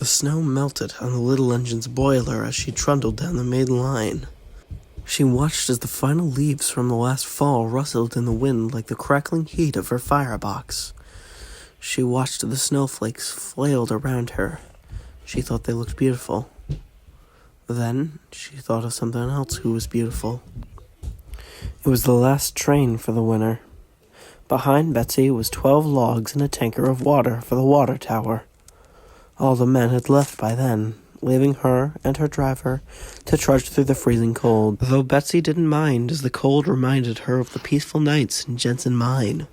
The snow melted on the little engine's boiler as she trundled down the main line. She watched as the final leaves from the last fall rustled in the wind like the crackling heat of her firebox. She watched the snowflakes flailed around her. She thought they looked beautiful. Then she thought of something else who was beautiful. It was the last train for the winter. Behind Betsy was 12 logs and a tanker of water for the water tower. All the men had left by then, leaving her and her driver to trudge through the freezing cold, though Betsy didn't mind as the cold reminded her of the peaceful nights in Jensen Mine.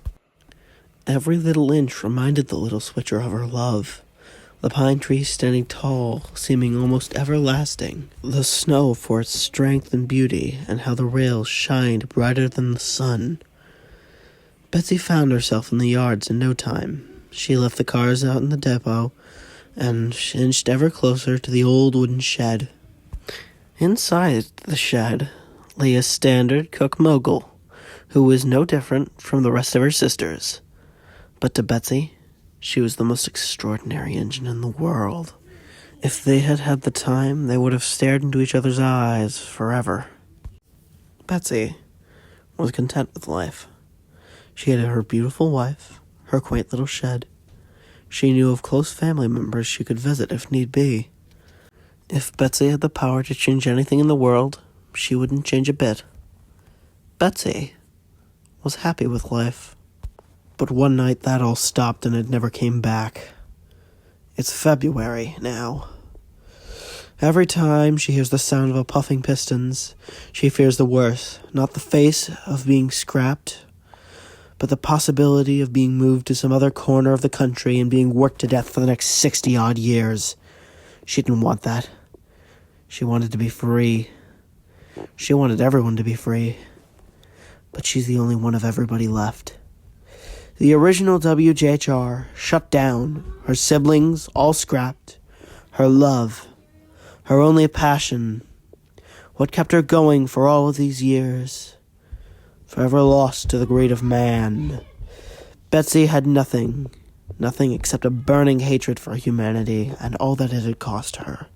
Every little inch reminded the little switcher of her love. The pine trees standing tall, seeming almost everlasting. The snow for its strength and beauty, and how the rails shined brighter than the sun. Betsy found herself in the yards in no time. She left the cars out in the depot, and inched ever closer to the old wooden shed. Inside the shed lay a standard cook mogul, who was no different from the rest of her sisters. But to Betsy, she was the most extraordinary engine in the world. If they had had the time, they would have stared into each other's eyes forever. Betsy was content with life. She had her beautiful wife, her quaint little shed. She knew of close family members she could visit if need be. If Betsy had the power to change anything in the world, she wouldn't change a bit. Betsy was happy with life. But one night that all stopped and it never came back. It's February now. Every time she hears the sound of a puffing pistons, she fears the worst, not the face of being scrapped, but the possibility of being moved to some other corner of the country and being worked to death for the next 60-odd years. She didn't want that. She wanted to be free. She wanted everyone to be free. But she's the only one of everybody left. The original WJHR shut down, her siblings all scrapped, her love, her only passion, what kept her going for all of these years, forever lost to the greed of man. Betsy had nothing except a burning hatred for humanity and all that it had cost her.